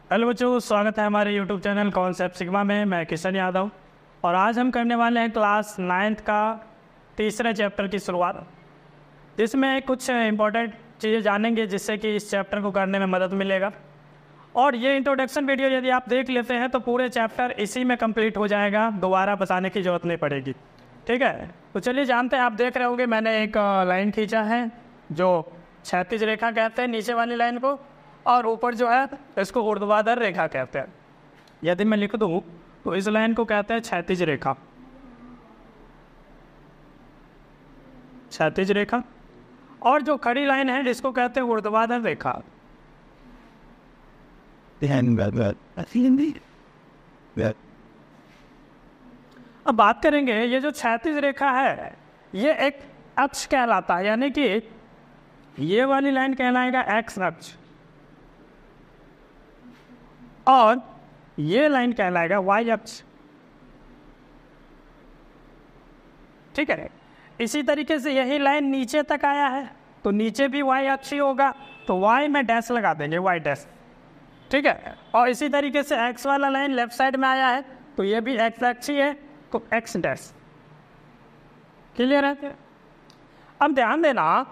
Hello बच्चों, स्वागत है हमारे यूट्यूब चैनल कॉन्सेप्ट सिग्मा में। मैं किशन यादव और आज हम करने वाले हैं क्लास 9th का तीसरे चैप्टर की शुरुआत, जिसमें कुछ इंपॉर्टेंट चीज़ें जानेंगे जिससे कि इस चैप्टर को करने में मदद मिलेगा। और ये इंट्रोडक्शन वीडियो यदि आप देख लेते हैं तो पूरे चैप्टर इसी में कंप्लीट हो जाएगा, दोबारा बताने की ज़रूरत नहीं पड़ेगी। ठीक है, तो चलिए जानते हैं। आप देख रहे होंगे मैंने एक लाइन खींचा है जो क्षैतिज रेखा कहते हैं नीचे वाली लाइन को, और ऊपर जो है इसको ऊर्ध्वाधर रेखा कहते हैं। यदि मैं लिख दूं तो इस लाइन को कहते हैं क्षैतिज रेखा, क्षैतिज रेखा, और जो खड़ी लाइन है इसको कहते हैं ऊर्ध्वाधर रेखा। अब बात करेंगे, ये जो क्षैतिज रेखा है ये एक अक्ष कहलाता है, यानी कि ये वाली लाइन कहलाएगा एक्स अक्ष और ये लाइन कहलाएगा वाई अक्ष। ठीक है, इसी तरीके से यही लाइन नीचे तक आया है तो नीचे भी वाई अक्ष ही होगा, तो वाई में डैश लगा देंगे, वाई डैश। ठीक है, और इसी तरीके से एक्स वाला लाइन लेफ्ट साइड में आया है तो ये भी एक्स अक्ष ही है तो एक्स डैश। क्लियर है? अब ध्यान देना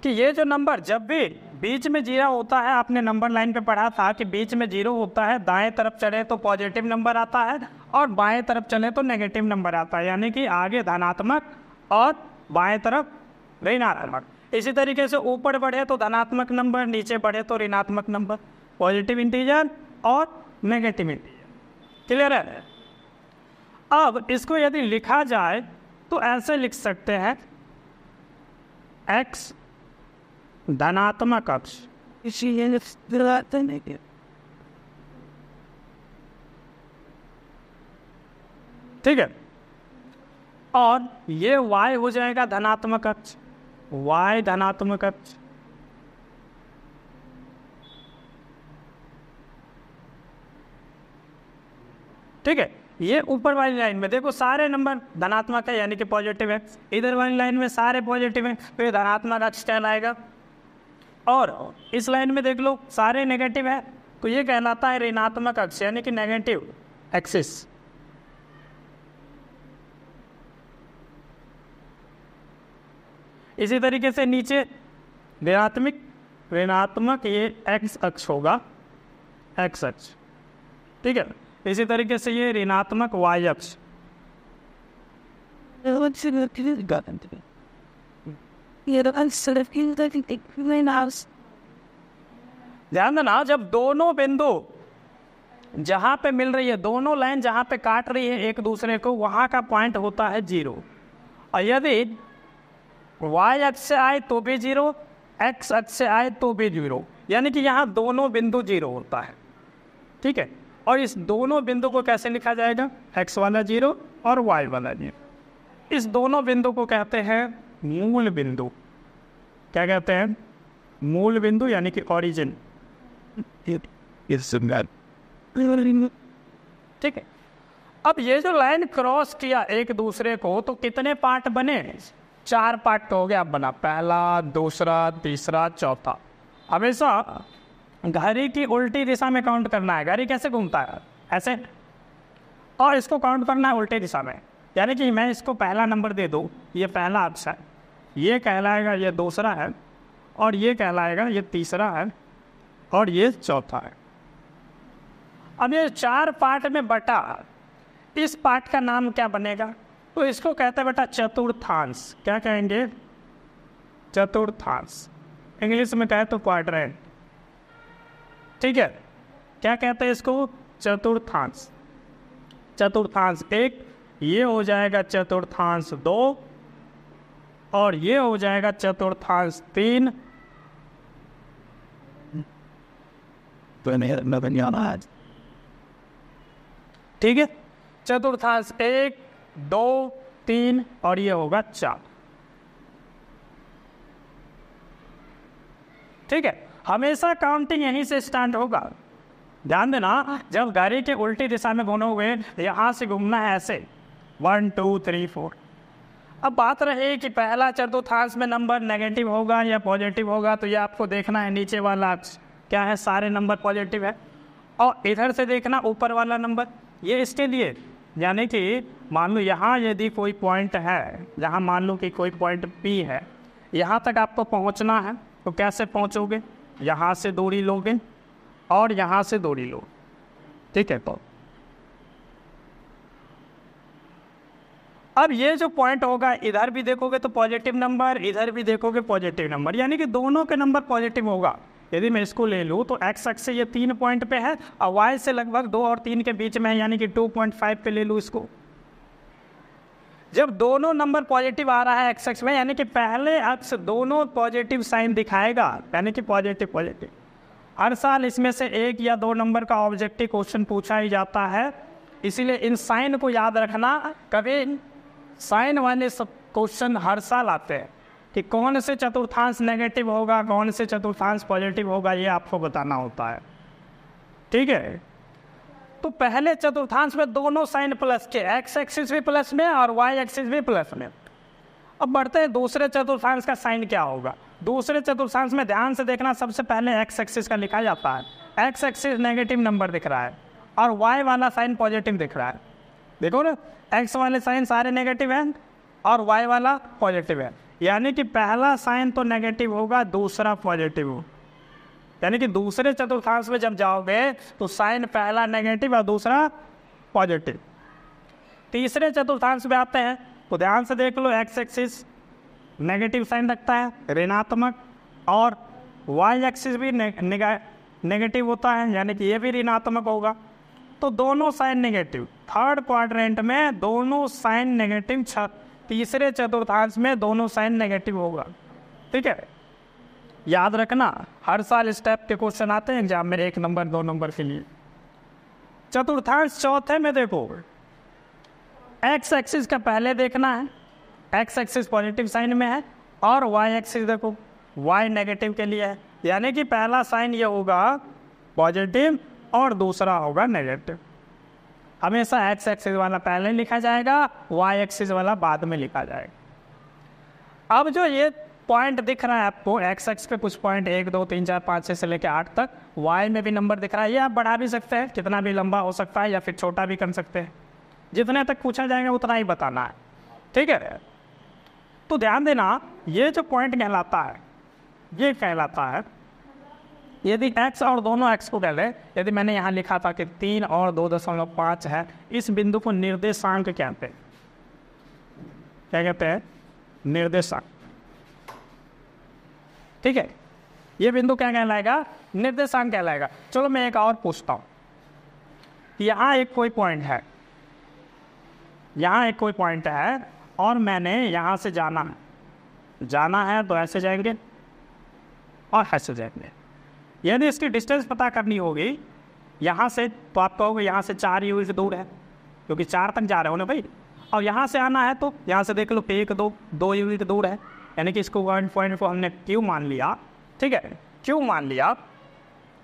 कि ये जो नंबर जब भी बीच में जीरो होता है, आपने नंबर लाइन पे पढ़ा था कि बीच में जीरो होता है, दाएं तरफ चले तो पॉजिटिव नंबर आता है और बाएं तरफ चले तो नेगेटिव नंबर आता है, यानी कि आगे धनात्मक और बाएं तरफ ऋणात्मक। इसी तरीके से ऊपर बढ़े तो धनात्मक नंबर, नीचे बढ़े तो ऋणात्मक नंबर, पॉजिटिव इंटीजर और नेगेटिव इंटीजर। क्लियर है? अब इसको यदि लिखा जाए तो ऐसे लिख सकते हैं, एक्स धनात्मक अक्ष, ठीक है, और ये y हो जाएगा धनात्मक अक्ष, y धनात्मक अक्ष। ठीक है, ये ऊपर वाली लाइन में देखो सारे नंबर धनात्मक है यानी कि पॉजिटिव है, इधर वाली लाइन में सारे पॉजिटिव है तो ये धनात्मक अक्ष कहलाएगा, और इस लाइन में देख लो सारे नेगेटिव है तो ये कहलाता है ऋणात्मक अक्ष यानी कि नेगेटिव एक्सिस। इसी तरीके से नीचे ऋणात्मक ये एक्स अक्ष होगा, एक्स अक्ष। ठीक है, इसी तरीके से ये ऋणात्मक वाई अक्ष। ध्यान देना, जब दोनों बिंदु जहां पे मिल रही है, दोनों लाइन जहां पे काट रही है एक दूसरे को, वहां का पॉइंट होता है जीरो। और यदि वाई अक्ष से आए तो भी जीरो, एक्स अक्ष से आए तो भी जीरो, यानी कि यहाँ दोनों बिंदु जीरो होता है। ठीक है, और इस दोनों बिंदु को कैसे लिखा जाएगा? एक्स वाला जीरो और वाई वाला जीरो। इस दोनों बिंदु को कहते हैं मूल बिंदु। क्या कहते हैं? मूल बिंदु यानी कि ओरिजिन। ठीक है, अब ये जो लाइन क्रॉस किया एक दूसरे को तो कितने पार्ट बने? 4 पार्ट हो गया बना, पहला, दूसरा, तीसरा, चौथा। हमेशा घड़ी की उल्टी दिशा में काउंट करना है। घड़ी कैसे घूमता है? ऐसे, और इसको काउंट करना है उल्टी दिशा में, यानी कि मैं इसको पहला नंबर दे दूँ, ये पहला अक्ष है, ये कहलाएगा ये दूसरा है, और ये कहलाएगा ये तीसरा है, और ये चौथा है। अब ये 4 पार्ट में बटा, इस पार्ट का नाम क्या बनेगा? तो इसको कहते हैं बेटा चतुर्थांश। क्या कहेंगे? चतुर्थांश। इंग्लिश में कहे तो क्वाड्रेंट। ठीक है, क्या कहते हैं इसको? चतुर्थांश। चतुर्थांश 1, ये हो जाएगा चतुर्थांश 2, और ये हो जाएगा चतुर्थांश 3। ठीक है, चतुर्थांश 1, 2, 3 और ये होगा 4। ठीक है, हमेशा काउंटिंग यहीं से स्टार्ट होगा। ध्यान देना, जब गाड़ी के उल्टी दिशा में घूमोगे यहाँ से घूमना है ऐसे, 1 2 3 4। अब बात रही कि पहला चतुर्थांश में नंबर नेगेटिव होगा या पॉजिटिव होगा, तो ये आपको देखना है नीचे वाला अक्ष क्या है, सारे नंबर पॉजिटिव है। और इधर से देखना ऊपर वाला नंबर, ये इसके लिए, यानी कि मान लो यहाँ यदि कोई पॉइंट है, यहाँ मान लो कि कोई पॉइंट P है, यहाँ तक आपको पहुँचना है, तो कैसे पहुँचोगे? यहाँ से दूरी लोगे और यहाँ से दूरी लो, ठीक है। तो अब ये जो पॉइंट होगा, इधर भी देखोगे तो पॉजिटिव नंबर, इधर भी देखोगे पॉजिटिव नंबर, यानी कि दोनों के नंबर पॉजिटिव होगा। यदि मैं इसको ले लूँ तो एक्स एक्स से ये 3 पॉइंट पे है और वाई से लगभग 2 और 3 के बीच में है, यानी कि 2.5 पे ले लूँ इसको। जब दोनों नंबर पॉजिटिव आ रहा है एक्स एक्स में, यानी कि पहले अक्ष दोनों पॉजिटिव साइन दिखाएगा, यानी कि पॉजिटिव पॉजिटिव। हर साल इसमें से 1 या 2 नंबर का ऑब्जेक्टिव क्वेश्चन पूछा ही जाता है, इसीलिए इन साइन को याद रखना। कभी साइन वाले सब क्वेश्चन हर साल आते हैं कि कौन से चतुर्थांश नेगेटिव होगा, कौन से चतुर्थांश पॉजिटिव होगा, ये आपको बताना होता है, ठीक है। तो पहले चतुर्थांश में दोनों साइन प्लस के, एक्स एक्सिस भी प्लस में और वाई एक्सिस भी प्लस में। अब बढ़ते हैं दूसरे चतुर्थांश का साइन क्या होगा। दूसरे चतुर्थांश में ध्यान से देखना, सबसे पहले एक्स एक्सिस का लिखा जाता है। एक्स एक्सिस नेगेटिव नंबर दिख रहा है और वाई वाला साइन पॉजिटिव दिख रहा है। देखो ना, एक्स वाले साइन सारे नेगेटिव हैं और वाई वाला पॉजिटिव है, यानी कि पहला साइन तो नेगेटिव होगा, दूसरा पॉजिटिव हो। यानी कि दूसरे चतुर्थांश में जब जाओगे तो साइन पहला नेगेटिव और दूसरा पॉजिटिव। तीसरे चतुर्थांश में आते हैं तो ध्यान से देख लो, एक्स एक्सिस नेगेटिव साइन रखता है, ऋणात्मक, और वाई एक्सिस भी नेगेटिव होता है, यानी कि ये भी ऋणात्मक होगा। तो दोनों साइन नेगेटिव। थर्ड क्वाड्रेंट में दोनों साइन नेगेटिव, तीसरे चतुर्थांश में दोनों साइन नेगेटिव होगा, ठीक है। याद रखना, हर साल इस टाइप के क्वेश्चन आते हैं एग्जाम में, 1 नंबर 2 नंबर के लिए। चतुर्थांश चौथे में देखो, एक्स एक्सिस का पहले देखना है, एक्स एक्सिस पॉजिटिव साइन में है, और वाई एक्सिस देखो, वाई नेगेटिव के लिए है, यानी कि पहला साइन ये होगा पॉजिटिव और दूसरा होगा नेगेटिव। हमेशा एक्स एक्सिस वाला पहले लिखा जाएगा, वाई एक्सिस वाला बाद में लिखा जाएगा। अब जो ये पॉइंट दिख रहा है आपको, एक्स एक्स पे कुछ पॉइंट 1 2 3 4 5 6 से लेकर 8 तक, वाई में भी नंबर दिख रहा है। ये आप बढ़ा भी सकते हैं, कितना भी लंबा हो सकता है, या फिर छोटा भी कर सकते हैं। जितने तक पूछा जाएगा उतना ही बताना है, ठीक है। तो ध्यान देना, ये जो पॉइंट कहलाता है, ये कहलाता है, यदि x और दोनों x को डालें, यदि मैंने यहाँ लिखा था कि 3 और 2.5 है, इस बिंदु को निर्देशांक कहते हैं। क्या कहते हैं? निर्देशांक, ठीक है। ये बिंदु क्या कहलाएगा? निर्देशांक कहलाएगा। चलो मैं एक और पूछता हूँ, यहाँ एक कोई पॉइंट है, यहाँ एक कोई पॉइंट है और मैंने यहाँ से जाना है तो ऐसे जाएंगे और ऐसे जाएंगे। यदि इसकी डिस्टेंस पता करनी होगी यहाँ से, तो आप कहोगे यहाँ से 4 यूनिट दूर है, क्योंकि 4 तक जा रहे हो ना भाई। और यहाँ से आना है तो यहाँ से देख लो 1 2 यूनिट दूर है, यानी कि इसको 1 पॉइंट को हमने क्यू मान लिया, ठीक है, क्यू मान लिया।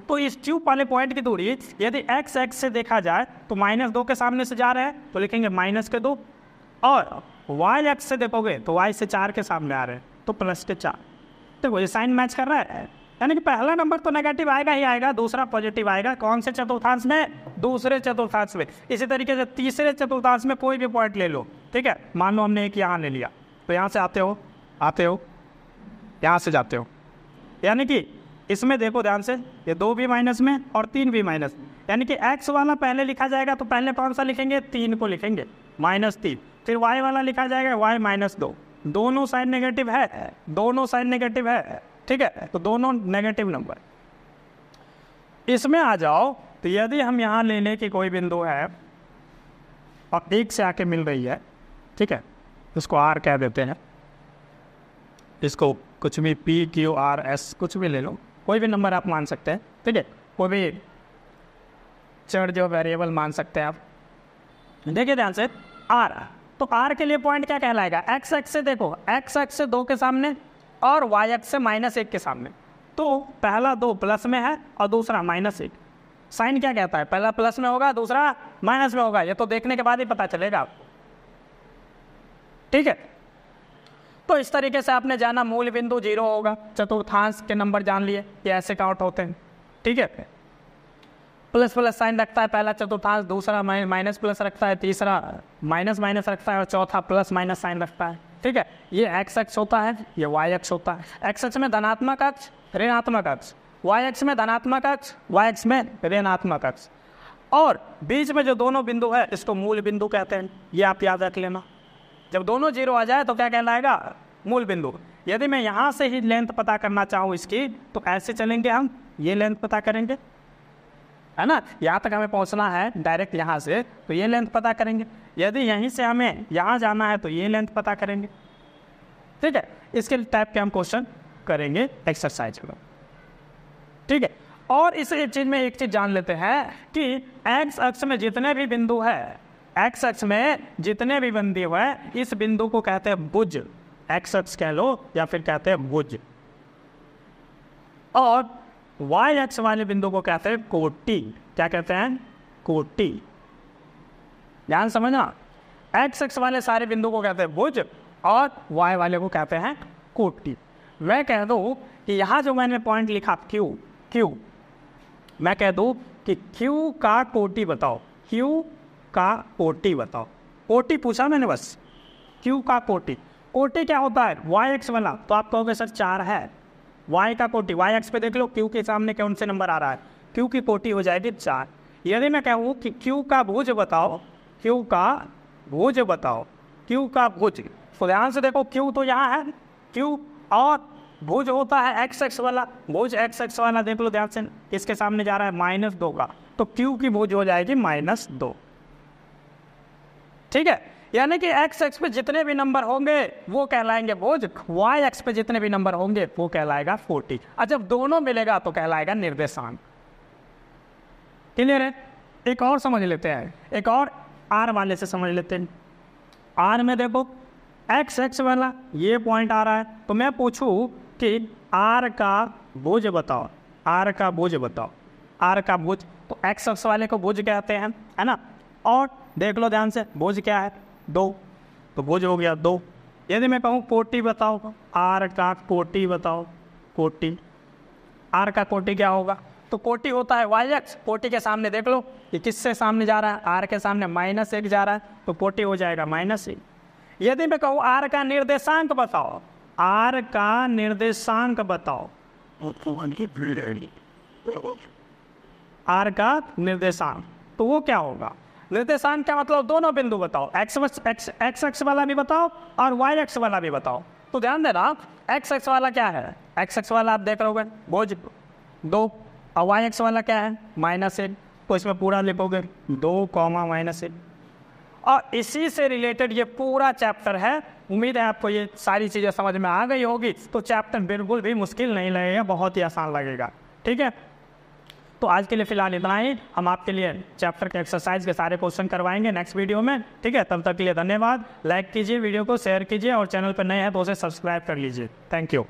तो इस क्यू वाले पॉइंट की दूरी यदि एक्स एक्स से देखा जाए तो -2 के सामने से जा रहे हैं तो लिखेंगे -2, और वाई एक्स से देखोगे तो वाई से 4 के सामने आ रहे हैं तो +4। देखो ये साइन मैच कर रहा है, यानी कि पहला नंबर तो नेगेटिव आएगा ही आएगा, दूसरा पॉजिटिव आएगा। कौन से चतुर्थांश में? दूसरे चतुर्थांश में। इसी तरीके से तीसरे चतुर्थांश में कोई भी पॉइंट ले लो, ठीक है। मान लो हमने एक यहाँ ले लिया, तो यहाँ से आते हो यहाँ से जाते हो, यानी कि इसमें देखो ध्यान से, ये 2 भी माइनस में और 3 भी माइनस, यानी कि एक्स वाला पहले लिखा जाएगा तो पहले कौन सा लिखेंगे? 3 को लिखेंगे, -3। फिर वाई वाला लिखा जाएगा y -2। दोनों साइन नेगेटिव है, दोनों साइन नेगेटिव है, ठीक है, तो दोनों नेगेटिव नंबर। इसमें आ जाओ तो यदि हम यहाँ ले लें कि कोई बिंदु है और 1 से आके मिल रही है, ठीक है, इसको R कह देते हैं, इसको कुछ भी P Q R S कुछ भी ले लो, कोई भी नंबर आप मान सकते हैं, ठीक है, कोई भी चर जो वेरिएबल मान सकते हैं आप। देखिए ध्यान से, R, तो R के लिए पॉइंट क्या कहलाएगा? एक्स एक्स से देखो, एक्स एक्स से 2 के सामने और वाई एक्स से -1 के सामने, तो पहला 2 प्लस में है और दूसरा -1। साइन क्या कहता है? पहला प्लस में होगा, दूसरा माइनस में होगा, ये तो देखने के बाद ही पता चलेगा आपको, ठीक है। तो इस तरीके से आपने जाना मूल बिंदु 0 होगा, चतुर्थांश के नंबर जान लिए, ये ऐसे काउंट होते हैं, ठीक है। प्लस प्लस साइन रखता है पहला चतुर्थांश, दूसरा माइनस प्लस रखता है, तीसरा माइनस माइनस रखता है और चौथा प्लस माइनस साइन रखता है। ठीक है, ये एक्स अक्ष होता है, ये वाई अक्ष होता है। एक्स अक्ष में धनात्मक अक्ष, ऋणात्मक अक्ष, वाई अक्ष में धनात्मक अक्ष, वाई अक्ष में ऋणात्मक अक्ष, और बीच में जो दोनों बिंदु है इसको मूल बिंदु कहते हैं। ये आप याद रख लेना। जब दोनों जीरो आ जाए तो क्या कहलाएगा? मूल बिंदु। यदि मैं यहाँ से ही लेंथ पता करना चाहूँ इसकी, तो ऐसे चलेंगे हम, ये लेंथ पता करेंगे, है ना, यहाँ तक हमें पहुँचना है डायरेक्ट यहाँ से, तो ये लेंथ पता करेंगे। यदि यहीं से हमें यहाँ जाना है तो ये लेंथ पता करेंगे। ठीक है, इसके टाइप के हम क्वेश्चन करेंगे एक्सरसाइज में। ठीक है, और इस चीज में एक चीज जान लेते हैं कि एक्स अक्ष में जितने भी बिंदु है, एक्स अक्ष में जितने भी बिंदु है, इस बिंदु को कहते हैं भुज। एक्स अक्ष कह लो या फिर कहते हैं भुज। और वाई अक्ष वाले बिंदु को कहते हैं कोटि। क्या कहते हैं? कोटि। ध्यान समझना, एक्स अक्ष वाले सारे बिंदु को कहते हैं भुज और वाई वाले को कहते हैं कोटि। मैं कह दूं कि यहाँ जो मैंने पॉइंट लिखा क्यू, मैं कह दूं कि क्यू का कोटि बताओ, क्यू का कोटि बताओ। कोटि पूछा मैंने बस, क्यू का कोटि। कोटि क्या होता है? वाई एक्स वाला, तो आप कहोगे सर 4 है। वाई का कोटि, वाई एक्स पे देख लो क्यू के सामने कौन से नंबर आ रहा है, क्यू की कोटि हो जाएगी 4। यदि मैं कहूँ कि क्यू का भुज बताओ, क्यू का भुज बताओ, क्यू का भुज, तो ध्यान से देखो क्यू तो यहाँ है, क्यू, और भुज होता है एक्स एक्स वाला। भुज एक्स एक्स वाला देख लो ध्यान से, इसके सामने जा रहा है -2 का, तो क्यू की भुज हो जाएगी -2। ठीक है, यानी कि एक्स एक्स पे जितने भी नंबर होंगे वो कहलाएंगे भुज, वाई एक्स पे जितने भी नंबर होंगे वो कहलाएगा कोटि। और जब दोनों मिलेगा तो कहलाएगा निर्देशांक। क्लियर है? एक और समझ लेते हैं, एक और आर वाले से समझ लेते हैं। आर में देखो एक्स एक्स वाला ये पॉइंट आ रहा है, तो मैं पूछूं कि आर का भुज बताओ, आर का भुज बताओ, आर का भुज, तो एक्स एक्स वाले को भुज कहते हैं, है ना। और देख लो ध्यान से, भुज क्या है? 2, तो भुज हो गया 2। यदि मैं कहूँ कोटि बताओ, आर का कोटि बताओ, कोटि, आर का कोटि क्या होगा? तो कोटि होता है वाई एक्स। कोटि के सामने देख लो ये किससे सामने जा रहा है, आर के सामने -1 जा रहा है, तो कोटि हो जाएगा -1। यदि मैं कहूँ आर का निर्देशांक बताओ, आर का निर्देशांक बताओ, आर का निर्देशांक, तो वो क्या होगा? निर्देशांक क्या मतलब? दोनों बिंदु बताओ, एक्स एक्स वाला भी बताओ और वाई एक्स वाला भी बताओ। तो ध्यान देना, एक्स एक्स वाला क्या है? एक्स एक्स वाला आप देख रहोगे भुज 2, और वाई एक्स वाला क्या है? -1, तो इसमें पूरा लिखोगे 2, -1। और इसी से रिलेटेड ये पूरा चैप्टर है। उम्मीद है आपको ये सारी चीज़ें समझ में आ गई होगी, तो चैप्टर बिल्कुल भी मुश्किल नहीं लगेगा, बहुत ही आसान लगेगा। ठीक है, तो आज के लिए फिलहाल इतना ही। हम आपके लिए चैप्टर के एक्सरसाइज के सारे क्वेश्चन करवाएंगे नेक्स्ट वीडियो में। ठीक है, तब तक के लिए धन्यवाद। लाइक कीजिए, वीडियो को शेयर कीजिए, और चैनल पर नए हैं तो उसे सब्सक्राइब कर लीजिए। Thank you.